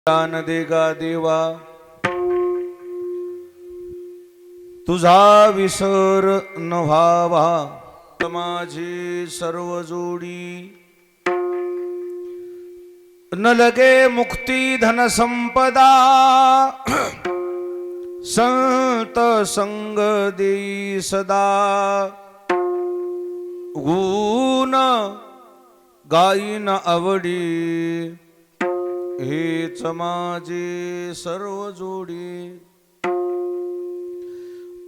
दान देगा देवा, तुझा विसर न व्हावा माझी सर्व जोडी। न लगे मुक्ती धन संपदा, संत संग देई सदा। गुण गाईन आवडी, हेच माझे सर्व जोडी।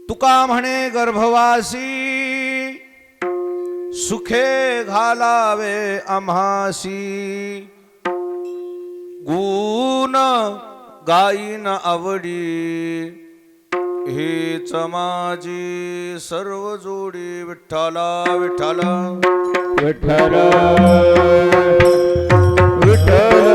तुका म्हणे गर्भवासी, सुखे घालावे आम्हासी। गुण गाईन आवडी, हेच माझी सर्व जोडी। विठ्ठला विठ्ठला विठ्ठल विठ्ठल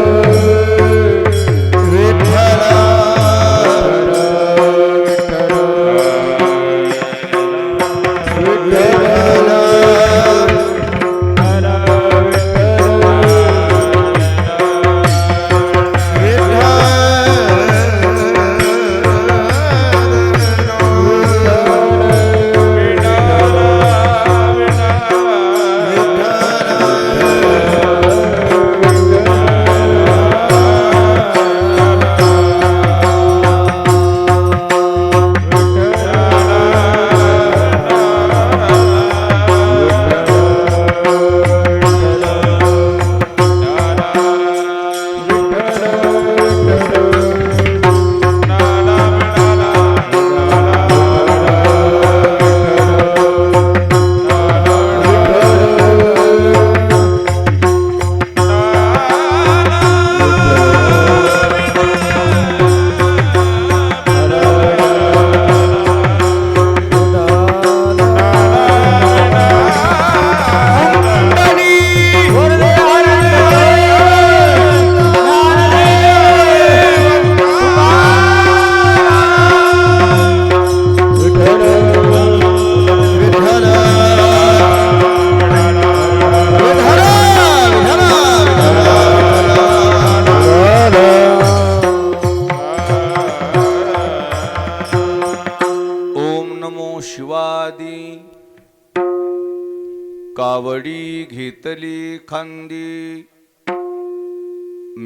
कावडी घेतली खांदी,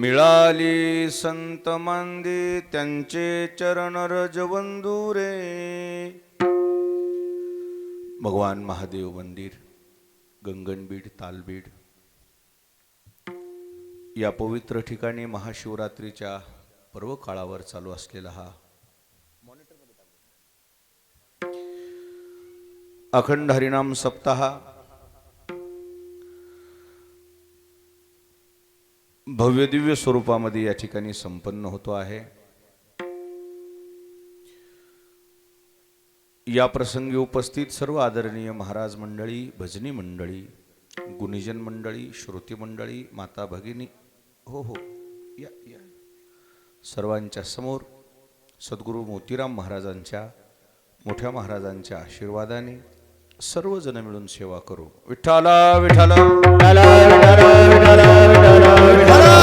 मिळाली संत मांदी। त्यांचे चरण रजवंदू रे। भगवान महादेव मंदिर, गंगनबीड तालबीड या पवित्र ठिकाणी महाशिवरात्रीच्या पर्व काळावर चालू असलेला हा अखंड हरिनाम सप्ताह भव्य दिव्य स्वरूपामध्ये या ठिकाणी संपन्न होतो आहे। या प्रसंगी उपस्थित सर्व आदरणीय महाराज मंडळी, भजनी मंडळी, गुणीजन मंडळी, श्रोती मंडळी, माता भगिनी, हो हो या या सर्वांच्या समोर सद्गुरू मोतीराम महाराजांच्या मोठ्या महाराजांच्या आशीर्वादाने सर्वजण मिळून सेवा करू। विठ्ठला विठ्ठला विठ्ठला विठ्ठला विठ्ठला विठ्ठला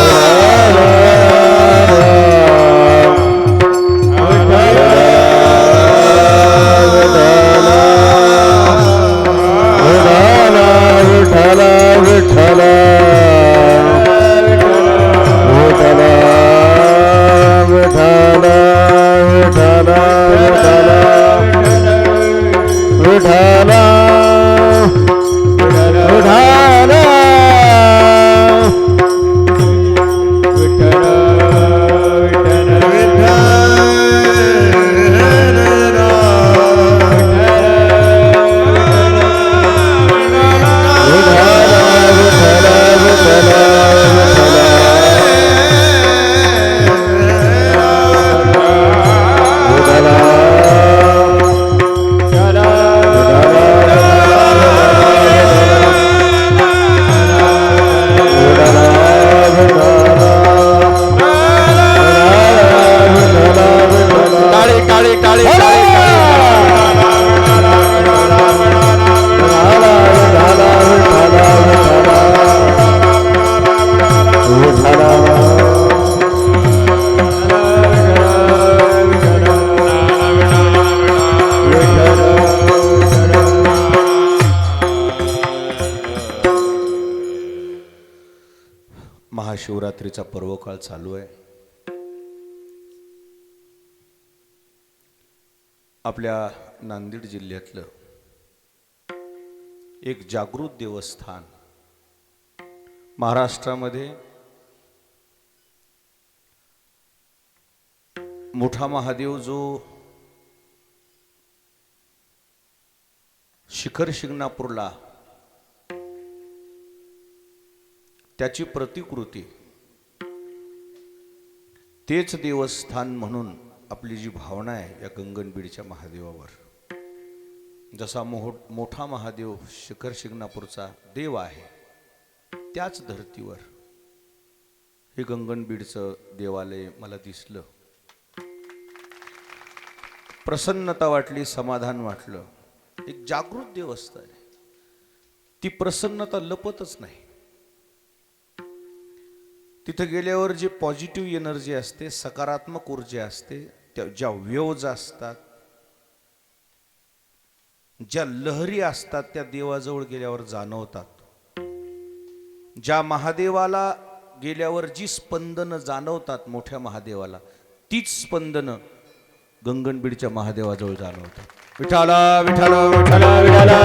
महाशिवरात्रीचा पर्वकाळ चालू आहे. आपल्या नांदेड जिल्ह्यातलं एक जागृत देवस्थान, महाराष्ट्रामध्ये मोठा महादेव जो शिखर शिंगणापूरला त्याची प्रतिकृती, तेच देवस्थान म्हणून आपली जी भावना आहे या गंगनबीडच्या महादेवावर, जसा मोठा महादेव शिखर शिंगणापूरचा देव आहे, त्याच धर्तीवर हे गंगनबीडचं देवालय मला दिसलं. प्रसन्नता वाटली, समाधान वाटलं. एक जागृत देवस्थान आहे. ती प्रसन्नता लपतच नाही. तिथं गेल्यावर जे पॉझिटिव्ह एनर्जी असते, सकारात्मक ऊर्जा असते, त्या ज्या वेव्ज असतात, ज्या लहरी असतात, त्या देवाजवळ गेल्यावर जाणवतात. ज्या महादेवाला गेल्यावर जी स्पंदनं जाणवतात मोठ्या महादेवाला, तीच स्पंदनं गंगनबीडच्या महादेवाजवळ जाणवतात. विठाला विठाला विठाला विठाला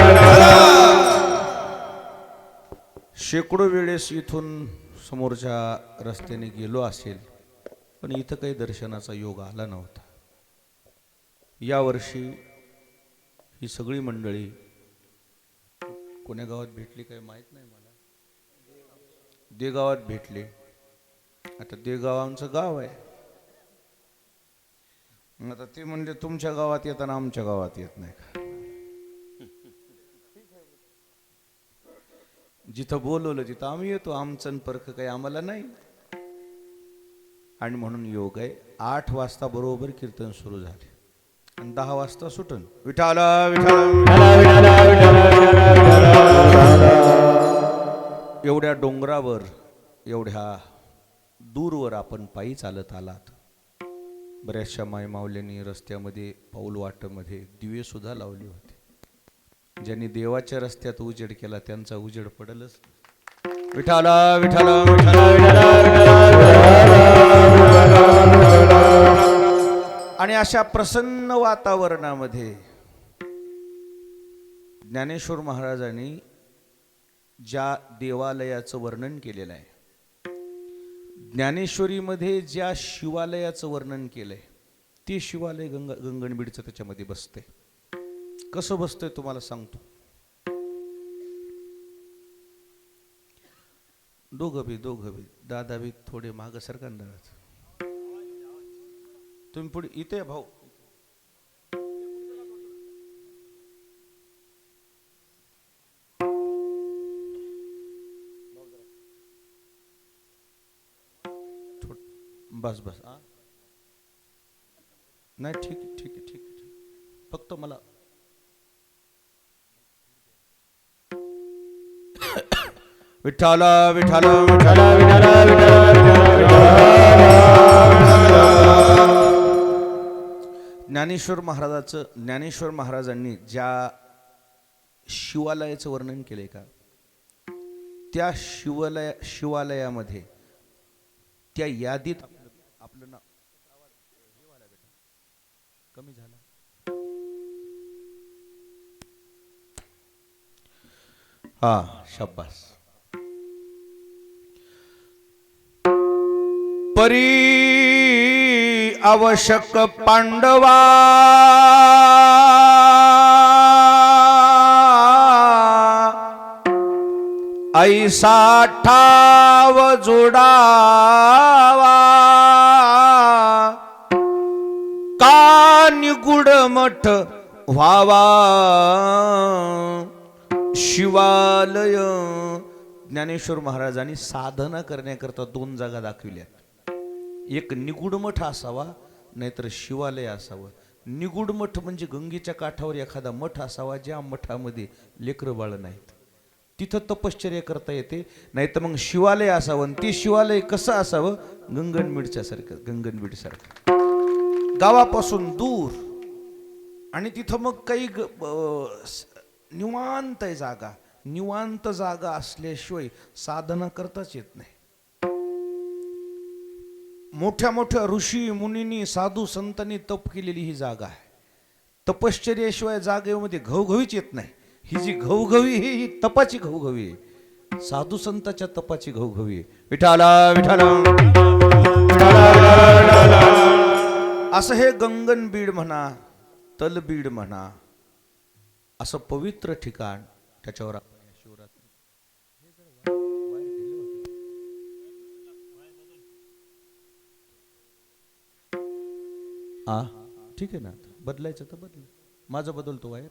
विठाला. शेकडो वेळेस इथून समोरच्या रस्त्याने गेलो असेल, पण इथं काही दर्शनाचा योग आला नव्हता. यावर्षी ही सगळी मंडळी कोण्या गावात भेटली काही माहीत नाही मला. देगावात भेटले. आता देगाव आमचं गाव आहे. आता ते म्हणले तुमच्या गावात येताना आमच्या गावात येत नाही का? जिथं बोलवलं तिथं आम्ही येतो. आमचं परख काही आम्हाला नाही. आणि म्हणून योग आहे. 8 वाजता बरोबर कीर्तन सुरू झाले आणि 10 वाजता सुटन. विठाला विठाला. एवढ्या डोंगरावर, एवढ्या दूरवर आपण पायी चालत आलात. बऱ्याचशा मायमावल्यांनी रस्त्यामध्ये, पाऊल वाटेमध्ये दिवे सुद्धा लावले होते. ज्यांनी देवाच्या रस्त्यात उजेड केला त्यांचा उजेड पडलच. विठाला विठाला विठाला. आणि अशा प्रसन्न वातावरणामध्ये ज्ञानेश्वर महाराजांनी ज्या देवालयाचं वर्णन केलेलं आहे, ज्ञानेश्वरीमध्ये ज्या शिवालयाचं वर्णन केलंय, ते शिवालय गंगनबीडचं त्याच्यामध्ये बसते. कसं बसतंय तुम्हाला सांगतो. दोघं बी दादा बी थोडे मागं सरका ना. तुम्ही पुढे इथे भाऊ. बस बस. नाही ठीक आहे ठीक आहे ठीक आहे. फक्त मला विठाला विठाला विठाला विठाला विठाला. ज्ञानेश्वर महाराजांनी ज्या शिवालयाचं वर्णन केलंय का, त्या शिवालयामध्ये त्या यादीत आपलं नाव कमी झाला. हा शाबास. परी आवश्यक पांडवा ऐसा ठाव जोडावा का निगुड मठ व्हावा शिवालय. ज्ञानेश्वर महाराजांनी साधना करण्याकरता 2 जागा दाखविल्यात. एक निगुड मठ असावा, नाहीतर शिवालय असावं. निगुड मठ म्हणजे गंगेच्या काठावर एखादा मठ असावा, ज्या मठामध्ये लेकरं बाळ नाहीत, तिथं तपश्चर्या करता येते. नाहीतर मग शिवालय असावं. ते शिवालय कसं असावं? गंगनबीडच्या सारखं, गंगनबीड सारखं, गावापासून दूर. आणि तिथं मग काही निवांत आहे जागा, निवांत जागा असल्याशिवाय साधना करताच येत नाही. मोठ्या मोठ्या ऋषी मुनींनी साधू संतांनी तप केलेली ही जागा आहे. तपश्चर्याशिवाय जागेमध्ये घवघवीच येत नाही. ही जी घवघवी ही तपाची घवघवी आहे. साधू संतांच्या तपाची घवघवी आहे. विठाला विठाला असं हे गंगनबीड म्हणा, तलबीड म्हणा, असं पवित्र ठिकाण, त्याच्यावर आपण या शिवरात्री ठीक आहे ना. आता बदलायचं तर बदल, माझं बदलतो वायर.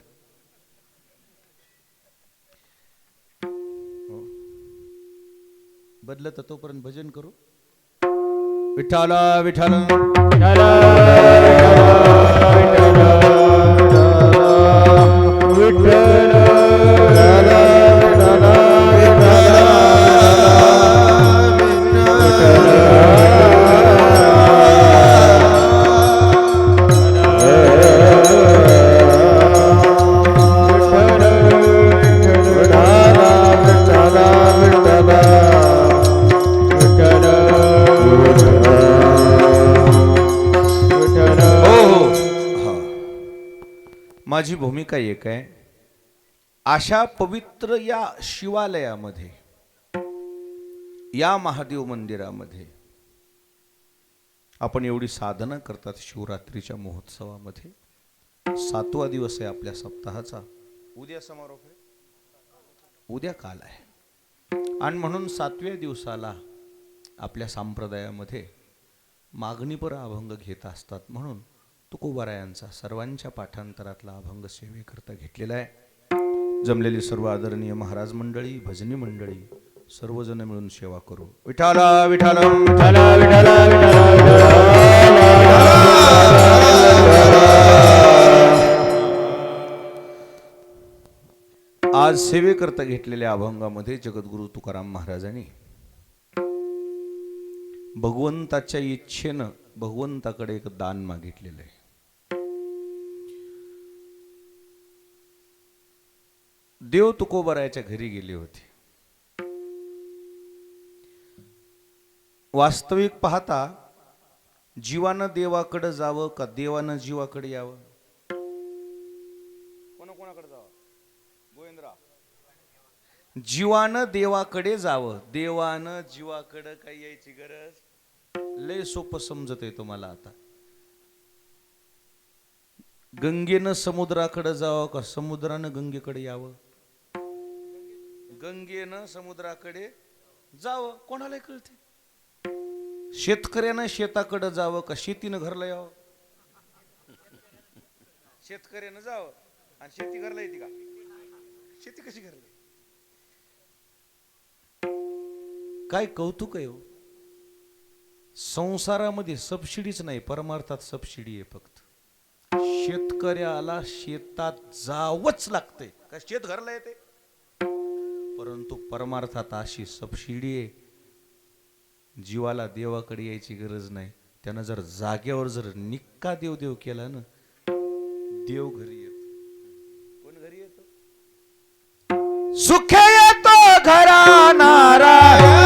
हो. बदलत तोपर्यंत भजन करू. विठाला विठाला माझी भूमिका एक आहे. अशा पवित्र या शिवालयामध्ये, या महादेव मंदिरामध्ये आपण एवढी साधना करतात. शिवरात्रीच्या महोत्सवामध्ये 7वा दिवस आहे आपल्या सप्ताहाचा. उद्या समारोप आहे, उद्या काल आहे. आणि म्हणून 7व्या दिवसाला आपल्या संप्रदायामध्ये मागणीपर अभंग घेत असतात. म्हणून तुकोबारायांचा सर्वांच्या पाठांतरातला अभंग सेवेकरता घेतलेला आहे. जमलेली सर्व आदरणीय महाराज मंडळी, भजनी मंडळी, सर्वजण मिळून सेवा करू. विठाला विठाला विठाला विठाला आज सेवेकरता घेतलेल्या अभंगामध्ये जगद्गुरु तुकाराम महाराजांनी भगवंताच्या इच्छेनं भगवंताकडे एक दान मागितलेलं आहे. देव तुकोबारायाच्या घरी गेले होते. वास्तविक पाहता जीवानं देवाकडे जावं का देवानं जीवाकडे यावं? कोणाकडे जावं? गोविंदराव, जीवानं देवाकडे जावं, देवानं जीवाकडे काही यायची गरज. लय सोपं समजत आहे तुम्हाला आता. गंगेनं समुद्राकडे जावं का समुद्रानं गंगेकडे यावं? गंगेनं समुद्राकडे जावं, कोणाला कळते? शेतकऱ्यानं शेताकडे जावं का शेतीनं घरला यावं? शेतकऱ्यानं जावं आणि शेती घरला येते का? शेती कशी घरला? काय कौतुक आहे हो. संसारामध्ये सबसिडीच नाही, परमार्थात सबसिडी आहे. फक्त शेतकऱ्याला शेतात जावंच लागतंय का शेत घरला येते. परंतु परमार्थात अशी सबसिडी आहे, जीवाला देवाकडे यायची गरज नाही. त्यानं जर जागेवर जर निक्का देव देव केला ना, देव घरी येतो. कोण घरी येतो? सुख येतो घरा नारायण.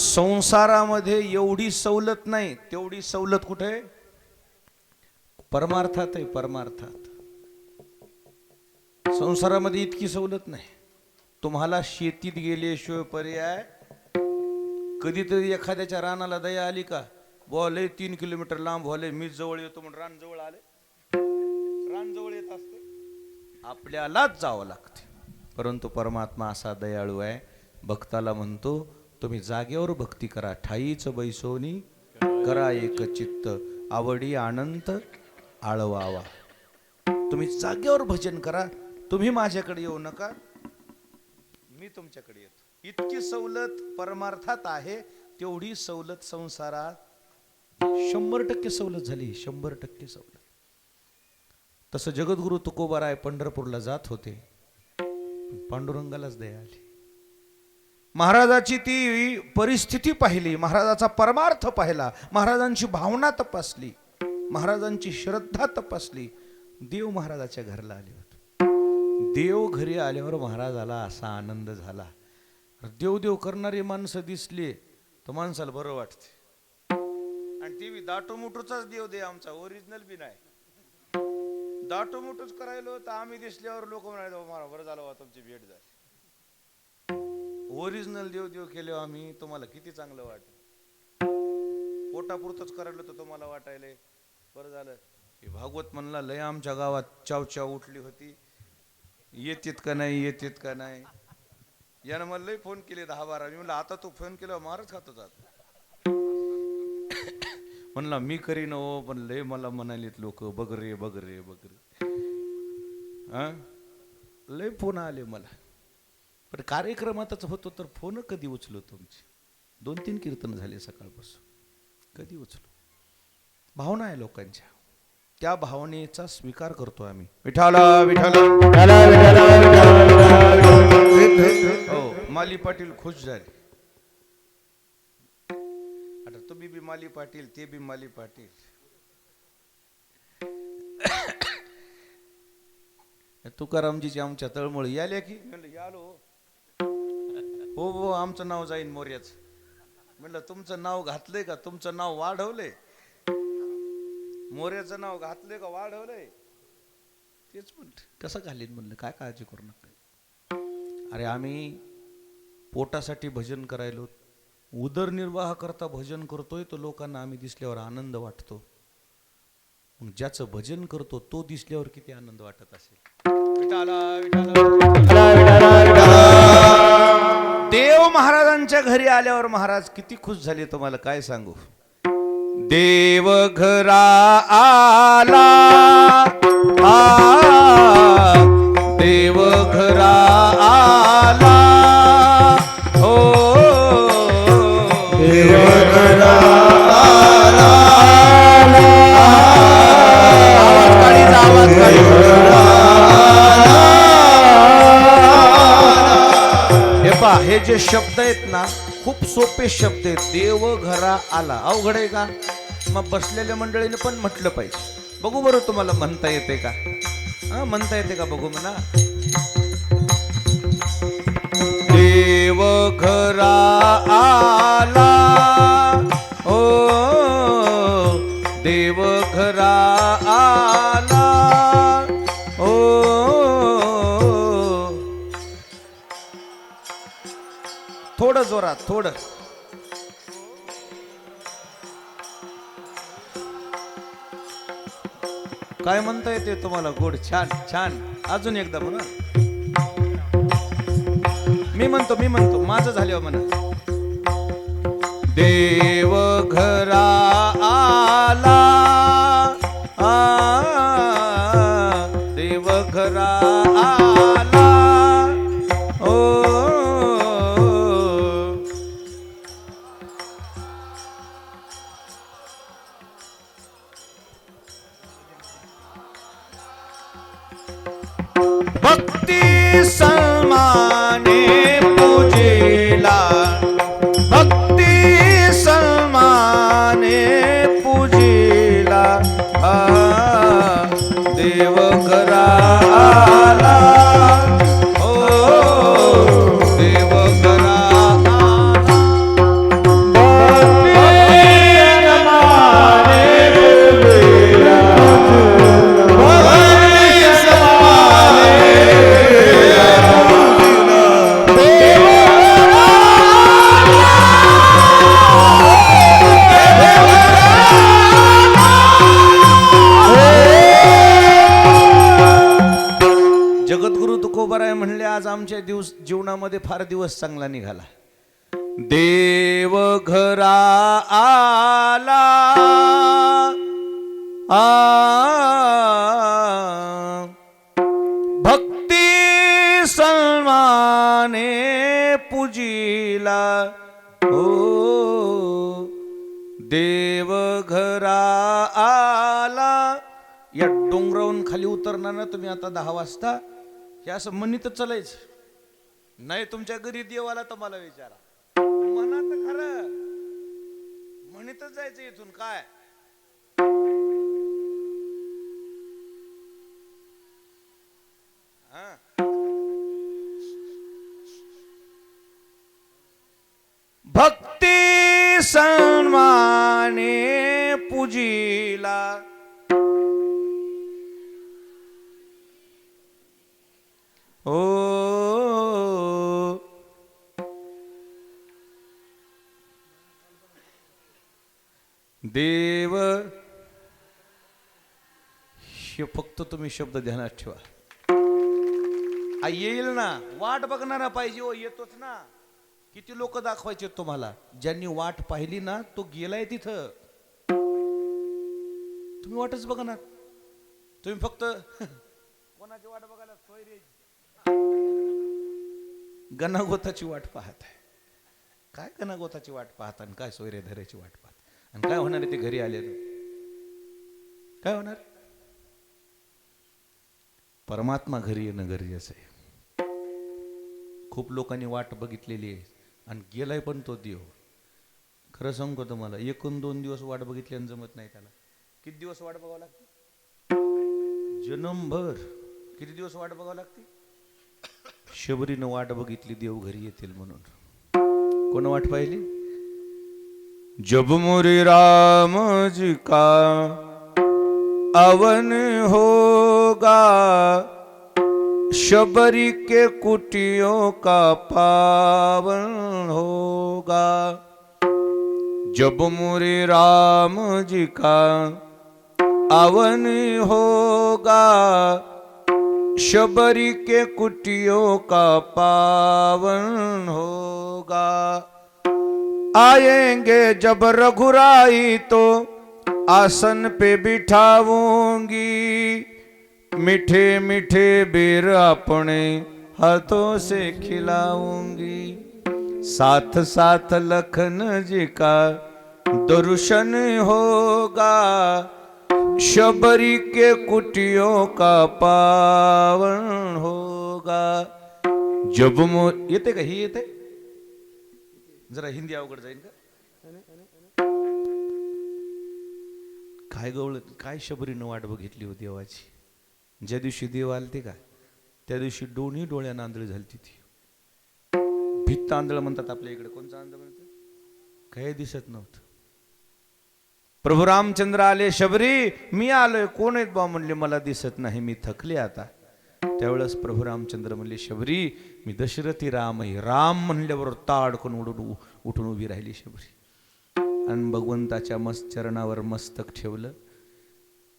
संसारामध्ये एवढी सवलत नाही, तेवढी सवलत कुठे आहे? परमार्थात आहे. परमार्थात संसारामध्ये इतकी सवलत नाही. तुम्हाला शेतीत गेल्याशिवाय पर्याय कधीतरी एखाद्याच्या रानाला दया आली का, बोले 3 किलोमीटर लांब भोले मी जवळ येतो म्हणून रान जवळ आले, रान जवळ येत असते, आपल्यालाच जावं लागते. परंतु परमात्मा असा दयाळू आहे, भक्ताला म्हणतो तुम्ही जागेवर भक्ती करा, ठाईच बैसोनी करा एक चित्त, आवडी अनंत आळवावा. तुम्ही जागेवर भजन करा, तुम्ही माझ्याकडे येऊ नका, मी तुमच्याकडे येतो. इतकी सवलत परमार्थात आहे, तेवढी सवलत संसारात 100% सवलत झाली, 100% सवलत. तसं जगद्गुरु तुकोबाराय पंढरपूरला जात होते, पांडुरंगालाच दया आली. महाराजाची ती परिस्थिती पाहिली, महाराजाचा परमार्थ पाहिला, महाराजांची भावना तपासली, महाराजांची श्रद्धा तपासली. देव महाराजाच्या घरला आले होते. देव घरी आल्यावर महाराजाला असा आनंद झाला. देव देव करणारी माणसं दिसली तर माणसाला बरं वाटते. आणि ती बी दाटोमुटूचाच देव दे, आमचा ओरिजिनल बी नाही. दाटोमुटूच करायलो तर आम्ही दिसल्यावर लोक म्हणाले मला बरं झालं, तुमची भेट झाली. ओरिजिनल देव देव केले आम्ही, तुम्हाला किती चांगलं वाटत. पोटापुरतच करायला तर तुम्हाला वाटायले बरं झालं. हे भागवत म्हणला लय आमच्या गावात चाव उठली होती, येतेत का नाही, येतेत का नाही. यानं मला लय फोन केले 10-12. मी म्हणलं आता तू फोन केला मारच खातो जात. म्हणला मी करीन हो, पण लय मला म्हणालेत लोक बगरे बगरे बगरे. हा लय फोन आले मला, पण कार्यक्रमातच होतो तर फोन कधी उचलो तुमचे. 2-3 कीर्तन झाले सकाळपासून, कधी उचलो. भावना आहे लोकांच्या, त्या भावनेचा स्वीकार करतो आम्ही. विठाला विठाला हो. माली पाटील खुश झाले. आता तुम्ही बी माली पाटील, ते बी माली पाटील. तुकारामजीची आमच्या तळमळ याल्या की म्हणलं यालो. हो हो आमचं नाव जाईन मोर्याच. म्हणलं तुमचं नाव घातलंय का, तुमचं नाव वाढवलंय, मोर्याचं नाव घातलंय का वाढवलंय, तेच म्हणलं. कसं घालीन म्हणलं, काय काळजी करू नका. अरे आम्ही पोटासाठी भजन करायलो, उदरनिर्वाह करता भजन करतोय, तर लोकांना आम्ही दिसल्यावर आनंद वाटतो. मग ज्याचं भजन करतो तो दिसल्यावर किती आनंद वाटत असेल. देव महाराजांच्या घरी आल्यावर महाराज किती खुश झाले तुम्हाला काय सांगू. देव घरा आला, देव घरा आला, हो देव घरा आला, आवाज काढी. हे जे शब्द आहेत ना खूप सोपे शब्द आहेत. देव घरा आला अवघड आहे का, मग बसलेल्या मंडळीने पण म्हटलं पाहिजे. बघू बरं तुम्हाला म्हणता येते का, म्हणता येते का बघू म्हणा. देव घरा आला, ओ देव घरा आला, ओ थोडं जोरात थोडं. काय म्हणता येते तुम्हाला गोड, छान छान. अजून एकदा म्हणा. मी म्हणतो माझं झाल्यावर म्हणा. देव घरा आला, देव घरा आला, ओ भक्ती सन्माने पूजेला, भक्ती सन्माने देवामध्ये फार दिवस चांगला निघाला. देव घरा आला भक्ती सन्माने पूजिला हो. देव घरा आला. या डोंगरावरून खाली उतरणार ना तुम्ही आता 10 वाजता, हे असं म्हणीतच चालायचं नाही. तुमच्या घरी देव आला तर मला विचारा, म्हणा तर खरं, म्हणीतच जायचं इथून. काय भक्ती सन्माने पूजिला ओ. देव, हे फक्त तुम्ही शब्द ध्यानात ठेवा. येईल ना, वाट बघणारा पाहिजे हो. येतोच ना. किती लोक दाखवायचे तुम्हाला, ज्यांनी वाट पाहिली ना तो गेलाय तिथं. तुम्ही वाटच बघणार. तुम्ही फक्त कोणाची वाट बघायला, सोयरे गणागोताची वाट पाहत आहे. काय गणागोताची वाट पाहत आणि काय सोयरे धऱ्याची वाट पाहत, आणि काय होणार आहे ते घरी आले काय होणार. परमात्मा घरी येणं गरजेचं आहे. खूप लोकांनी वाट बघितलेली आहे आणि गेलाय पण तो देव. खरं सांगू तुम्हाला, 1-2 दिवस वाट बघितल्यानं जमत नाही त्याला. किती दिवस वाट बघावं लागते? जन्मभर. किती दिवस वाट बघावं लागते? शबरीनं वाट बघितली देव घरी येतील म्हणून. कोण वाट पाहिली? जब मोरे राम जी का अवन होगा, शबरी के कुटियों का पावन होगा. जब मोरे राम जी का अवन होगा, शबरी के कुटियों का पावन होगा. आएंगे जब रघुराई तो आसन पे बिठाऊंगी, मीठे मीठे बेर अपने हाथों से खिलाऊंगी. साथ साथ लखन जी का दर्शन होगा, शबरी के कुटियों का पावन होगा. जब येते का? ही येते जरा हिंदी अवघड जाईल का? काय गवळ, काय शबरीनं वाट बघितली होती देवाची. ज्या दिवशी देव आलते का त्या दिवशी दोन्ही डोळ्यानं आंधळी झालती ती. भित्त आंधळ म्हणतात आपल्या इकडे. कोणचं आंधळ म्हणतात? काही दिसत नव्हतं. प्रभू रामचंद्र आले, शबरी मी आलोय. कोण आहेत बा? म्हणले मला दिसत नाही, मी थकले आता. त्यावेळेस प्रभू रामचंद्र म्हणले, शबरी मी दशरथी राम आहे. राम म्हणल्यावर ताडकून उठून उभी राहिली शबरी आणि भगवंताच्या चरणावर मस्तक ठेवलं.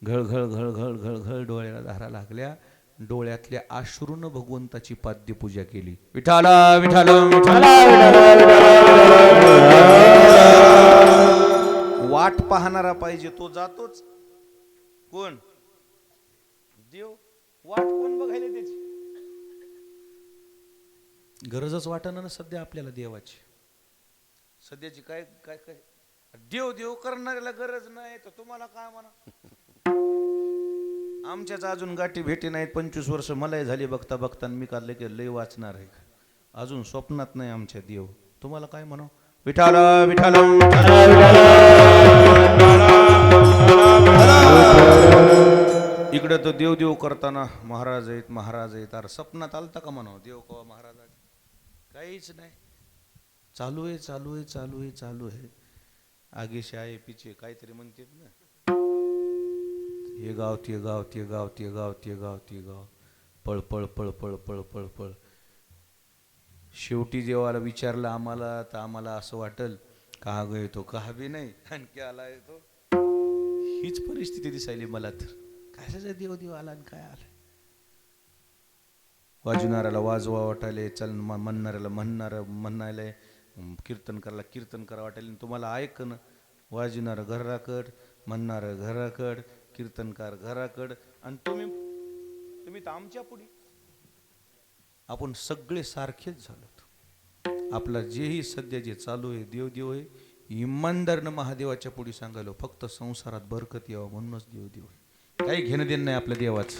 घळघळ घळघळ घळघळ डोळ्याला धारा लागल्या. डोळ्यातल्या अश्रूनं भगवंताची पाद्यपूजा केली. विठाला विठाला विठाला. वाट पाहणारा पाहिजे, तो जातोच. कोण? देव. वाट कोण बघायला त्याची? गरजच वाटणार ना सध्या आपल्याला देवाची. सध्याची काय काय काय देव देव करणाऱ्याला गरज नाही तर तुम्हाला काय म्हणा. आमच्याच अजून गाठी भेटी नाहीत. 25 वर्ष मलाही झाली बघता बघता. मी काढले की लय वाचणार आहे. अजून स्वप्नात नाही आमच्या देव. तुम्हाला काय म्हणा. विठाला विठाला. इकडे तर देव देव करताना महाराज आहेत महाराज आहेत. अरे सपनात आलता का म्हणा देव कवा महाराज? काहीच नाही. चालू आहे चालू आहे चालू आहे चालू आहे. आगे शाये पिछे काहीतरी म्हणतात ना. हे गाव ते गाव ते गाव ते गाव ते गाव ते गाव. पळ पळ पळ पळ पळ पळ पळ. शेवटी देवाला विचारलं आम्हाला तर आम्हाला असं वाटल का ग येतो का बी नाही आणखी आला येतो. हीच परिस्थिती दिसायली मला तर. कशाचा देव देव आला आणि काय आलं. वाजवणाऱ्याला वाजवा वाटायले, म्हणणाऱ्याला म्हणायला, कीर्तन करायला कीर्तन करा वाटायला. तुम्हाला ऐकन वाजवणारं घराकड, म्हणणारं घराकड, कीर्तनकार घराकड, आणि तुम्ही तर आमच्या पुढे. आपण सगळे सारखेच झालो. आपला जेही सध्या जे चालू आहे देव आहे. इमानदारनं महादेवाच्या पुढे सांगायलो, फक्त संसारात बरकत यावं म्हणूनच देव आहे. काही घेणं देणं नाही आपल्या देवाचं.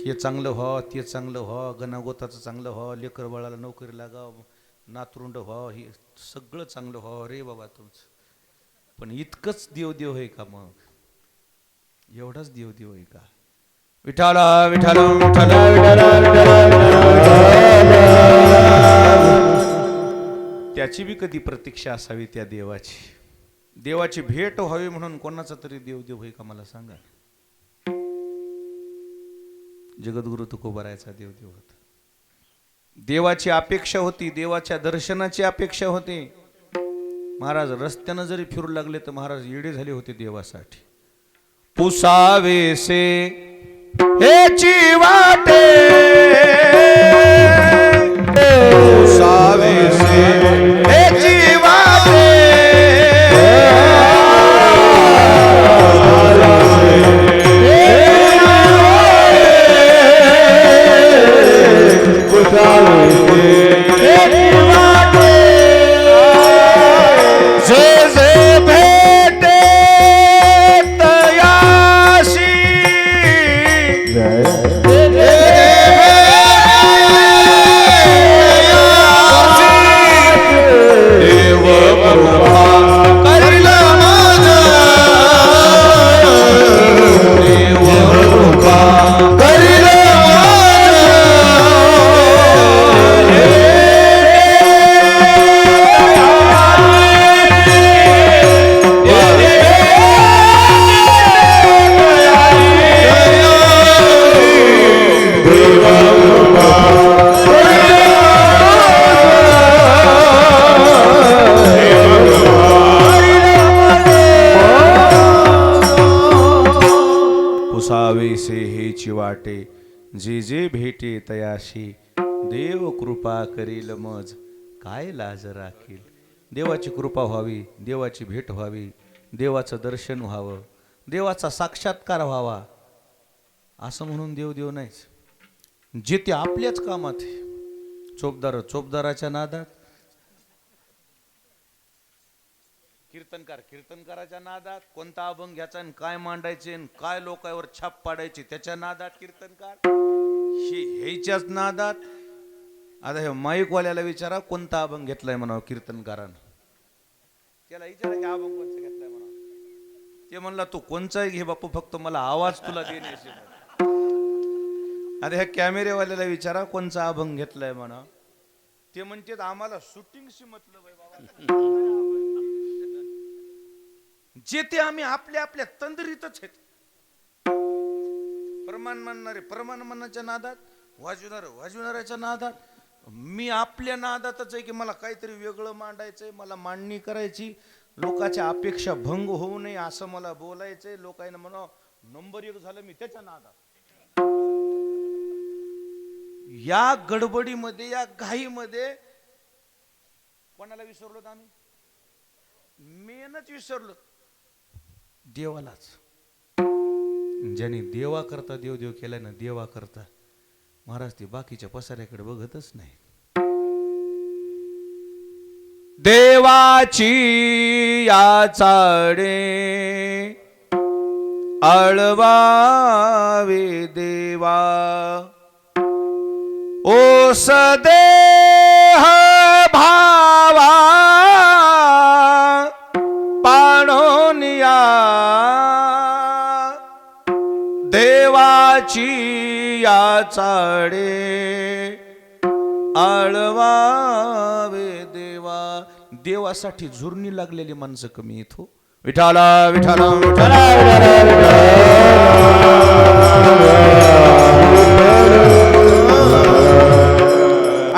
हे चांगलं व्हा, ते चांगलं व्हा, गणागोताचं चांगलं व्हा, लेकर बाळाला नोकरी लागावं, नातरुंड व्हा, हे सगळं चांगलं व्हावं रे बाबा तुमचं. पण इतकंच देव आहे का मग? एवढाच देव आहे का? विठाला विठाला त्याची बी कधी प्रतीक्षा असावी त्या देवाची. देवाची भेट व्हावी म्हणून कोणाचा तरी देव आहे का मला सांगा. जगद्गुरु तुकोबारायचा देव होता. देवाची अपेक्षा होती, देवाच्या दर्शनाची अपेक्षा होती. महाराज रस्त्यानं जरी फिरू लागले तर महाराज येडे झाले होते देवासाठी. पुसावेसे हेची वाटे, पुसावेसे हेची वाटे, वाटे, जे जे भेटे तयाशी, देव कृपा करील मज काय लाज राखील. देवाची कृपा व्हावी, देवाची भेट व्हावी, देवाचं दर्शन व्हावं, देवाचा साक्षात्कार व्हावा असं म्हणून देव नाहीच. जे ते आपल्याच कामात आहे. चोपदाराच्या नादात, कीर्तनकाराच्या नादात, कोणता अभंग घ्यायचा आणि काय मांडायचे आणि काय लोकांवर छाप पाडायचे त्याच्या नादात कीर्तनकार, ह्याच्याच नादात. आता हे माईकवाल्याला विचारा कोणता अभंग घेतलाय म्हणावं कीर्तनकारानं. त्याला विचारा की अभंग कोणता घेतलाय म्हणावं. ते म्हणला तू कोणचाही घे बापू, फक्त मला आवाज तुला देण्याशी. आता ह्या कॅमेरेवाल्याला विचारा कोणचा अभंग घेतलाय म्हणा. ते म्हणते आम्हाला शूटिंगशी मतलब आहे बाबा. जे ते आम्ही आपल्या तंद्रीतच आहेत. प्रमाण म्हणण्याच्या नादात, वाजवणाऱ्याच्या नादात. मी आपल्या नादातच आहे की मला काहीतरी वेगळं मांडायचंय, मला मांडणी करायची, लोकांच्या अपेक्षा भंग होऊ नये असं मला बोलायचंय. लोकांना म्हणा नंबर 1 झालं मी त्याच्या नादात. या गडबडीमध्ये, या घाईमध्ये कोणाला विसरलो आम्ही? मेनच विसरलो देवालाच. ज्याने देवा करता देव केलाय ना, देवा करता महाराज ते बाकीच्या पसाऱ्याकडे बघतच नाही. देवाची या चाडे आळवावे देवा, ओ सदेह भावा पाणोनिया, देवाची या चाडे आळवावे देवा. देवासाठी झुरणी लागलेली माणसं कमी येत हो. विठाला विठाला विठाला.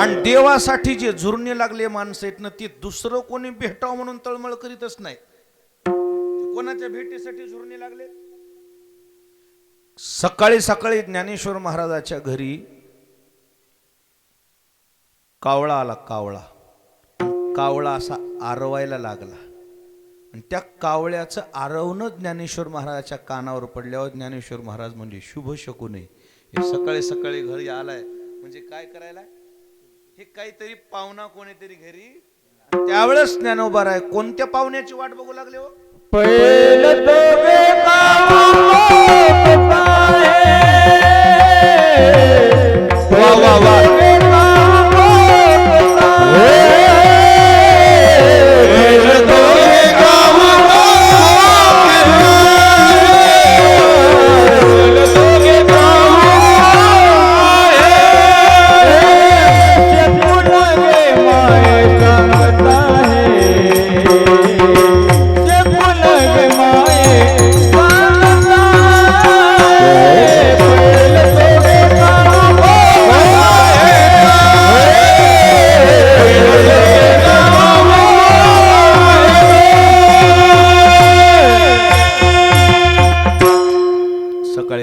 आणि देवासाठी जे झुरणी लागले माणसं आहेत ना, ते दुसरं कोणी भेटावं म्हणून तळमळ करीतच नाही. कोणाच्या भेटीसाठी झुरणी लागले? सकाळी ज्ञानेश्वर महाराजाच्या घरी कावळा आला कावळा. कावळा असा आरवायला लागला आणि त्या कावळ्याचं आरवणं ज्ञानेश्वर महाराजाच्या कानावर पडल्यावर ज्ञानेश्वर महाराज म्हणजे शुभ शकून हे सकाळी सकाळी घरी आलाय म्हणजे काय करायला, हे काहीतरी पाहुणा कोणीतरी घरी. त्यावेळेस ज्ञानोबा राय कोणत्या पाहुण्याची वाट बघू लागले हो? पहिलं तो वा वा वा.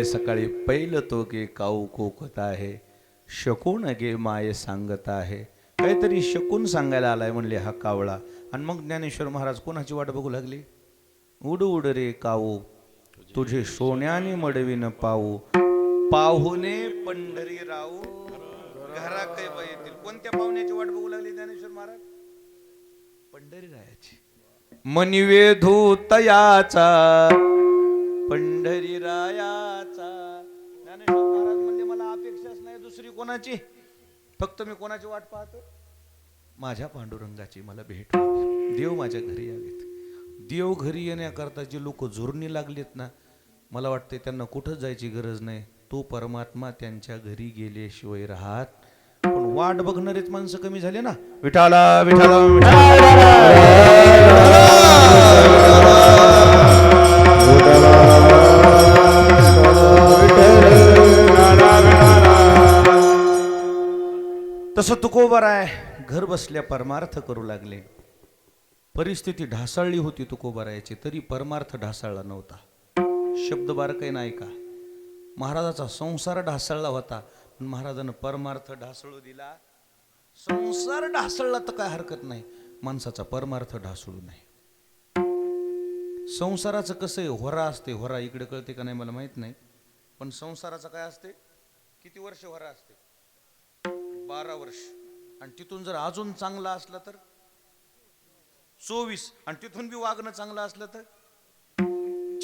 सकाळी पहिलं तो गे काऊ कोकत आहे, शकून गे माये सांगत आहे. काहीतरी शकून सांगायला आलाय म्हणले हा कावळा. आणि मग ज्ञानेश्वर महाराज कोणाची वाट बघू लागली? उड उड रे काऊ तुझे सोन्याने मडविन पाहू, पाहुणे पंढरी राऊ घरा काही येतील. कोणत्या पाहुण्याची वाट बघू लागली ज्ञानेश्वर महाराज? पंढरी रायाची. मनिवे धूतयाचा पंढरी रायाचा. ज्ञानेश्वर महाराज म्हणजे मला अपेक्षाच नाही दुसरी कोणाची, फक्त मी कोणाची वाट पाहतो? माझ्या पांडुरंगाची मला भेट व्हावी, देव माझ्या घरी यावेत. देव घरी येण्याकरता जे लोक झुरणी लागलेत ना, मला वाटते त्यांना कुठंच जायची गरज नाही. तो परमात्मा त्यांच्या घरी गेल्याशिवाय राहत. पण वाट बघणारेच माणसं कमी झाले ना. विठाला विठाला तसं तुकोबा राय घर बसल्या परमार्थ करू लागले. परिस्थिती ढासळली होती तुकोबारायाची, तरी परमार्थ ढासळला नव्हता. शब्द बारकाई नाही का? महाराजाचा संसार ढासळला होता, पण महाराजानं परमार्थ ढासळू दिला. संसार ढासळला तर काय हरकत नाही, माणसाचा परमार्थ ढासळू नाही. संसाराचं कसं आहे, होरा असते. होरा इकडे कळते का नाही मला माहित नाही, पण संसाराचं काय असते? किती वर्ष होरा असते? 12 वर्ष. आणि तिथून जर अजून चांगला असला तर 24. आणि तिथून बी वागणं चांगलं असलं तर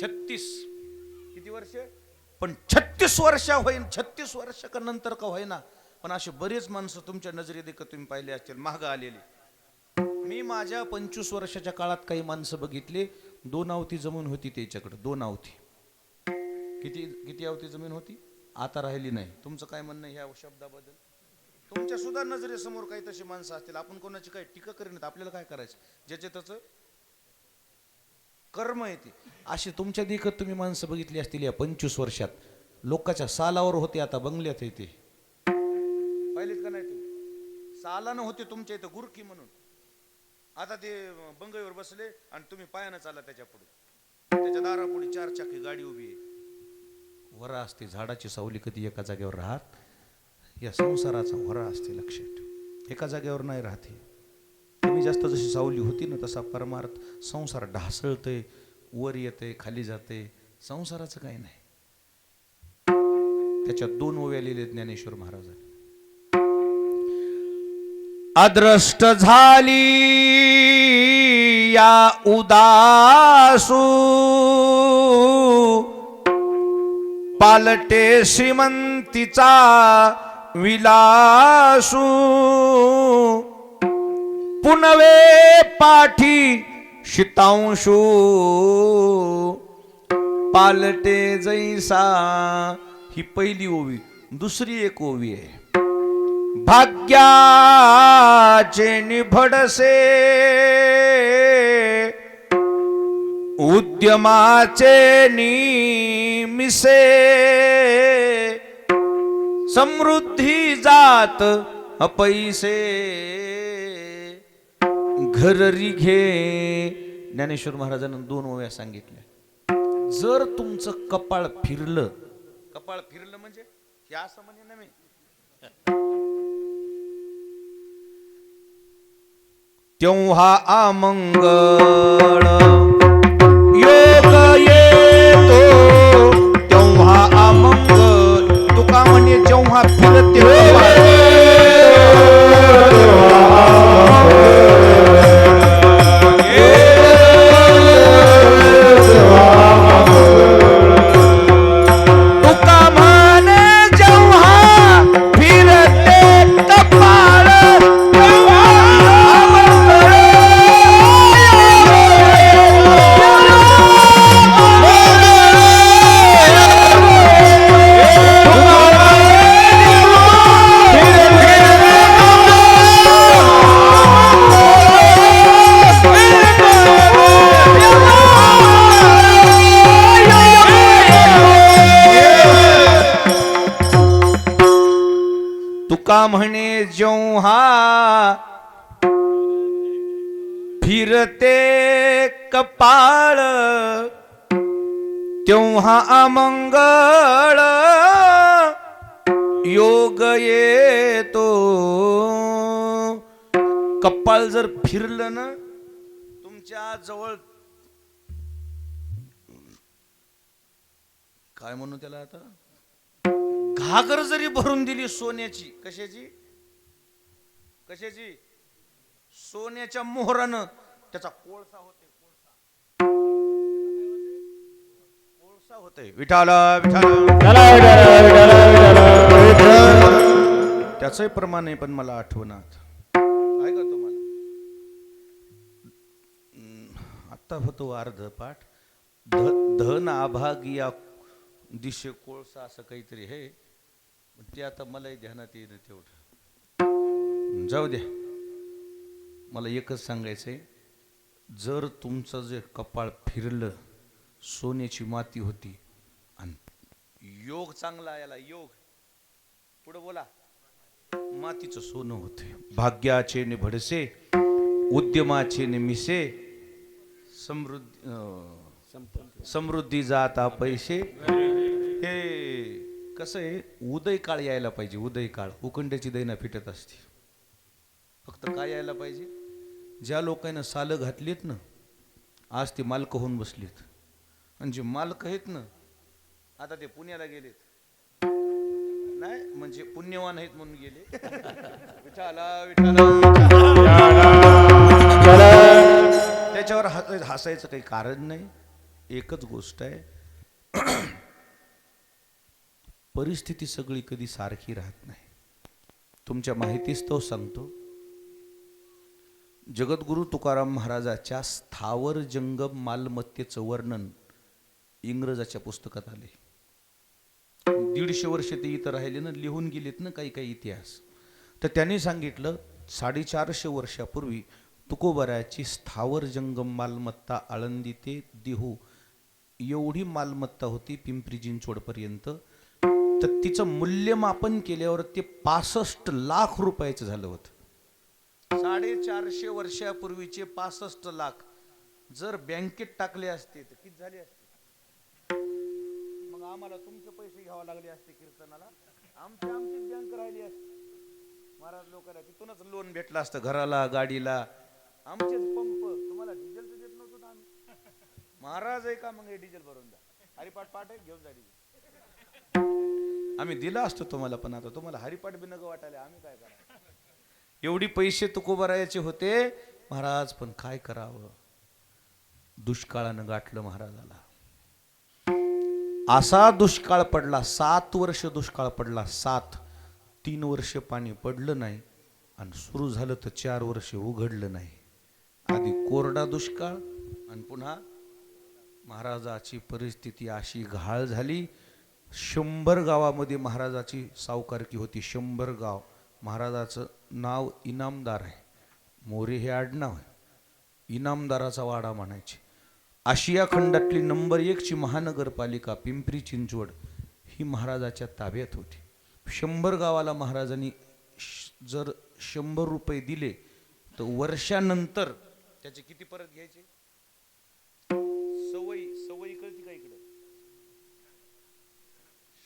36. किती वर्ष? पण 36 वर्ष होईन. 36 वर्ष का नंतर का होईना, पण असे बरेच माणसं तुमच्या नजरे देखत तुम्ही पाहिले असतील मागं आलेले. मी माझ्या 25 वर्षाच्या काळात काही माणसं बघितले. 2 आवती जमीन होती त्याच्याकडे, 2 आवती. किती किती आवती जमीन होती? आता राहिली नाही. तुमचं काय म्हणणं ह्या शब्दाबद्दल? तुमच्या सुद्धा नजरेसमोर काही तशी माणसं असतील. आपण कोणाची काही टीका करीत, आपल्याला काय करायचं? ज्याचे त्याचं कर्म येते. अशी तुमच्या देखत तुम्ही माणसं बघितली असतील या 25 वर्षात. लोकांच्या सालावर होते, आता बंगल्यात येते. पाहिलेत का नाही तुम्ही? सालानं होते तुमच्या इथं गुरकी म्हणून, आता ते बंगईवर बसले आणि तुम्ही पायानं चाला त्याच्या पुढे. त्याच्या दारापुढे 4 चाकी गाडी उभी आहे. वरा असते, झाडाची सावली कधी एका जागेवर राहत. या संसाराचा वरा असते, लक्षात ठेव. एका जागेवर नाही राहते. कमी जास्त जशी सावली होती ना, तसा परमार्थ संसार ढासळतय, वर येते खाली जाते. संसाराचं काही नाही. त्याच्यात 2 ओव्या लिहिले ज्ञानेश्वर महाराजांनी. अद्रष्ट झाली या उदासू, पालटे श्रीमंतीचा विलासू, पुनवे पाठी शितांशू, पालटे जैसा. ही पहिली ओवी. दुसरी एक ओवी आहे. भाग्याचे निभडसे, उद्यमाचे निमिसे, समृद्धी जात अपैसे, घररी घे. ज्ञानेश्वर महाराजांनी 2 ओव्या सांगितल्या. जर तुमचं कपाळ फिरलं, कपाळ फिरलं म्हणजे हे असं म्हणजे नव्हे, तेव्हा अमंगळ योग येतो तेव्हा अमंगळ. तुका म्हणे जेव्हा फिरते तुका म्हणे जेव्हा फिरते कपाळ तेव्हा अमंगळ योग येतो. कपाळ जर फिरलं ना तुमच्या जवळ, काय म्हणू त्याला आता, घागर जरी भरून दिली सोन्याची, कशाची कशाची, सोन्याच्या मोहरानं, त्याचा कोळसा होते, कोळसा होते. विठाला विठाला त्याचंही प्रमाण आहे, पण मला आठवणात काय का तुम्हाला आत्ता होतो अर्ध पाठ. धन आभागिया दिशे कोळसा असं काहीतरी आहे, ते आता मलाही ध्यानात येणं तेवढं जाऊ द्या. मला एकच सांगायचंय, जर तुमचं जे कपाळ फिरलं, सोन्याची माती होती आणि योग चांगला, याला योग पुढे बोला, मातीचं सोनं होते. भाग्याचे ने भडसे उद्यमाचे ने मिसे समृद्धी जाता पैसे. हे कसं आहे, उदय काळ यायला पाहिजे. उदय काळ, उकंड्याची दैना फिटत असते. फक्त काय यायला पाहिजे, ज्या लोकांना सालं घातलीत ना आज ते मालक होऊन बसलीत, आणि जे मालक आहेत ना आता ते पुण्याला गेलेत, नाही म्हणजे पुण्यवान आहेत म्हणून गेले. विठाला त्याच्यावर हसायचं काही कारण नाही. एकच गोष्ट आहे, परिस्थिती सगळी कधी सारखी राहत नाही. तुमच्या माहितीच तो सांगतो, जगद्गुरु तुकाराम महाराजाच्या स्थावर जंगम मालमत्तेचं वर्णन इंग्रजाच्या पुस्तकात आले. 150 वर्ष ते इथं राहिले ना, लिहून गेलेत ना काही काही इतिहास. तर त्यांनी सांगितलं 450 वर्षापूर्वी तुकोबरायाची स्थावर जंगम मालमत्ता आळंदी ते देहू एवढी मालमत्ता होती पिंपरी चिंचवडपर्यंत. तर तिचं मूल्यमापन केल्यावर ते 65 लाख रुपयाचं झालं होतं. 450 वर्षापूर्वीचे 65 लाख जर बँकेत टाकले असते तर किती झाले असते? मग आम्हाला तुमचे पैसे घ्यावे लागले असते कीर्तनाला, आमचीच बँक राहिली असते. महाराज लोकांना तिथूनच लोन भेटलं असतं, घराला गाडीला. आमचेच पंप, तुम्हाला डिझेलचं देत नव्हतो ना आम्ही. महाराज आहे का मग हे डिझेल भरून द्या, हरिपाठ पाठ घेऊन जा डिझेल. आम्ही दिला असतो तुम्हाला, पण आता तुम्हाला हरिपाठ बी नग वाटायला, आम्ही काय करावं. एवढी पैसे तुकोबारायाचे होते महाराज, पण काय करावं, दुष्काळानं गाठलं महाराजाला. असा दुष्काळ पडला, 7 वर्ष दुष्काळ पडला. 3 वर्ष पाणी पडलं नाही, आणि सुरू झालं तर 4 वर्ष उघडलं नाही. आधी कोरडा दुष्काळ आणि पुन्हा महाराजाची परिस्थिती अशी घाळ झाली. 100 गावामध्ये महाराजाची सावकारकी होती. 100 गाव. महाराजाचं नाव इनामदार आहे, मोरे हे आडनाव आहे. इनामदाराचा वाडा म्हणायचे. आशिया खंडातली नंबर 1 ची महानगरपालिका पिंपरी चिंचवड ही महाराजाच्या ताब्यात होती. 100 गावाला महाराजांनी जर 100 रुपये दिले तर वर्षानंतर त्याचे किती परत घ्यायचे? सवयी कळती का इकडे?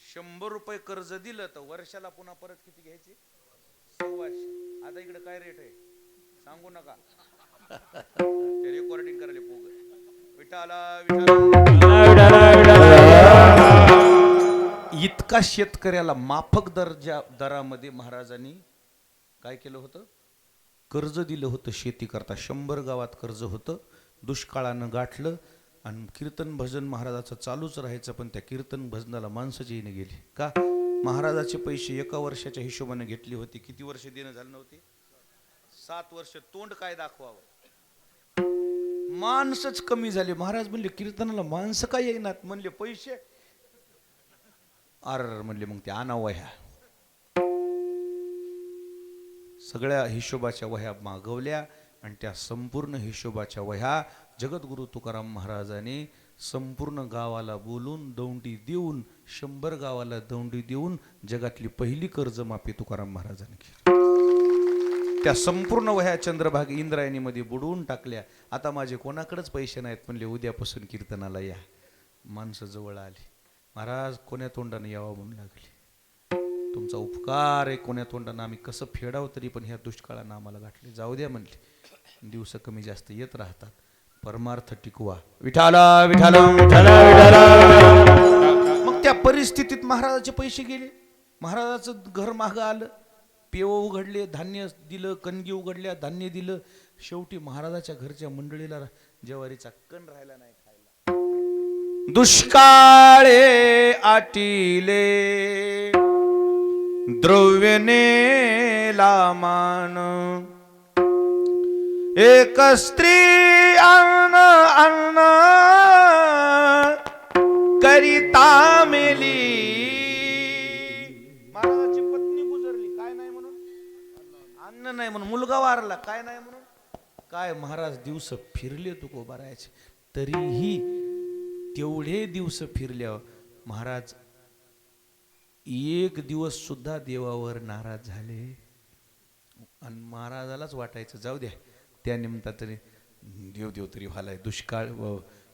100 रुपये कर्ज दिलं तर वर्षाला पुन्हा परत किती घ्यायचे? 125. आता इकडे काय रेट आहे सांगू नका. रेकॉर्डिंग करायला पोग विठाला विठाला इतका शेतकऱ्याला माफक दरामध्ये महाराजांनी काय केलं होतं, कर्ज दिलं होतं शेती करता. 100 गावात कर्ज होतं, दुष्काळानं गाठलं आणि कीर्तन भजन महाराजाचं चालूच राहायचं. पण त्या कीर्तन भजनाला माणसंच येईने गेली का? महाराजाचे पैसे एका वर्षाच्या हिशोबाने घेतली होती. किती वर्ष देणं झालं नव्हते? 7 वर्ष. तोंड काय दाखवावं, माणसंच कमी झाले. महाराज म्हणले कीर्तनाला माणसं काय येईनात. म्हणले पैसे म्हणले मग ते आणा वह्या. सगळ्या हिशोबाच्या वह्या मागवल्या आणि त्या संपूर्ण हिशोबाच्या वह्या जगद्गुरु तुकाराम महाराजांनी संपूर्ण गावाला बोलून दौंडी देऊन 100 गावाला दौंडी देऊन जगातली पहिली कर्जमाफी तुकाराम महाराजांनी केली. त्या संपूर्ण वह्या चंद्रभाग इंद्रायणीमध्ये बुडवून टाकल्या. आता माझे कोणाकडेच पैसे नाहीत. म्हणले उद्यापासून कीर्तनाला या. माणसं जवळ आली. महाराज कोण्या तोंडाने यावं म्हणून लागले. तुमचा उपकार आहे, कोण्या तोंडानं आम्ही कसं फेडावं, तरी पण ह्या दुष्काळानं आम्हाला गाठले. जाऊ द्या म्हणले, दिवस कमी जास्त येत राहतात, परमार्थ टिकवा. विठाला विठाला विठाला विठाला. मग त्या परिस्थितीत महाराजाचे पैसे गेले. महाराजाचं घर मागं आलं. पेव उघडले, धान्य दिलं. कणगी उघडल्या, धान्य दिलं. शेवटी महाराजाच्या घरच्या मंडळीला ज्वारीचा कण राहिला नाही खायला. दुष्काळे आटिले द्रव्यने लामान, एक स्त्री अन्न अन्न करिता मेली. महाराजाची पत्नी गुजरली. काय नाही म्हणून? अन्न नाही म्हणून. मुलगा वारला. काय नाही म्हणून? काय महाराज दिवस फिरले तुकोबारायचे. तरीही तेवढे दिवस फिरल्यावर महाराज एक दिवस सुद्धा देवावर नाराज झाले. आणि महाराजालाच वाटायचं जाऊ द्या, त्या निमित्तात तरी देव तरी व्हालाय. दुष्काळ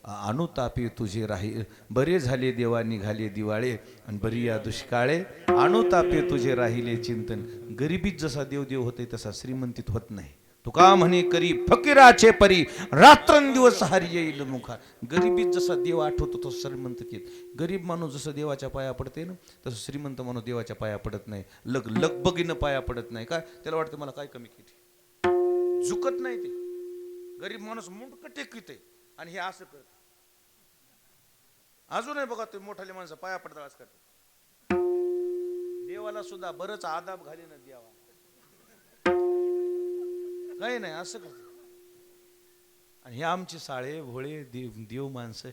अनुतापी तुझे राही, बरे झाले देवा निघाले दिवाळे, आणि बरी या दुष्काळे अनुतापे तुझे राहिले चिंतन. गरिबीत जसा देव होते तसा श्रीमंतीत होत नाही. तुका म्हणे करी फकीराचे परी, रात्रंदिवस हरी येईल मुखा. गरिबीत जसा देव आठवतो तो श्रीमंत येत. गरीब माणूस जसं देवाच्या पाया पडते ना, तसं श्रीमंत माणूस देवाच्या पाया पडत नाही. लगबगीनं पाया पडत नाही. काय त्याला वाटतं मला काय कमी केली, झुकत नाही. ते गरीब माणूस मुंडक टेकीते आणि हे असं करत. अजूनही बघा ते मोठाले माणसं पाया पडतात असं करतात. देवाला सुद्धा बरंच आदाब घाली ना द्यावा, काही नाही असं करत. आणि हे आमचे साळे भोळे देव माणसं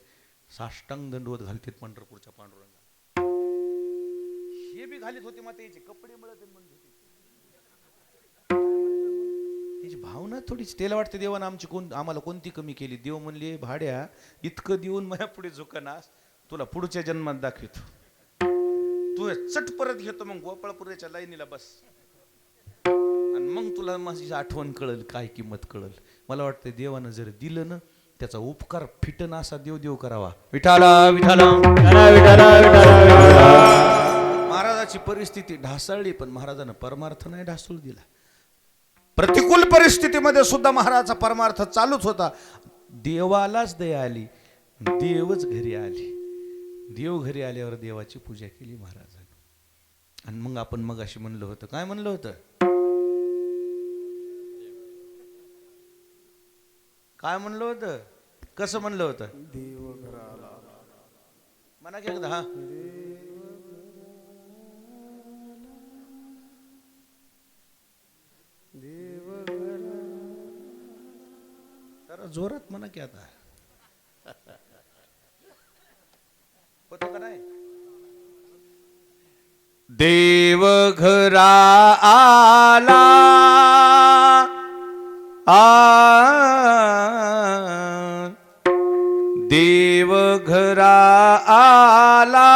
साष्टांग दंडवत घालतात पंढरपूरच्या पांडुरंगा. हे बी घालीत होते मात्र याचे कपडे मिळत म्हणत होते. याची भावना थोडीच. त्याला वाटते देवानं आम्हाला कोणती कमी केली. देव म्हणले भाड्या इतकं देऊन माझ्या पुढे झुकनास, तुला पुढच्या जन्मात दाखवतो. तू चट परत घेतो, मग गोपाळपुराच्या लाईनीला बस, आणि मग तुला माझी आठवण कळल, काय किंमत कळल. मला वाटतं देवानं जर दिलं ना, त्याचा उपकार फिटन असा देव करावा. विठाला विठाला महाराजाची परिस्थिती ढासळली, पण महाराजानं परमार्थ नाही ढासळू दिला. प्रतिकूल परिस्थितीमध्ये सुद्धा महाराजाचा परमार्थ चालूच होता. देवालाच दया आली, देवच घरी आली. देव घरी आल्यावर देवाची पूजा केली महाराजांनी. आणि मग आपण मग अशी म्हणलं होतं, काय म्हणलं होतं, काय म्हणलं होतं, कसं म्हणलं होतं, देव घराला म्हणा की एकदा. हा जरा जोरात म्हणा की आता. होतं का नाही. देव घरा आला देव घरा आला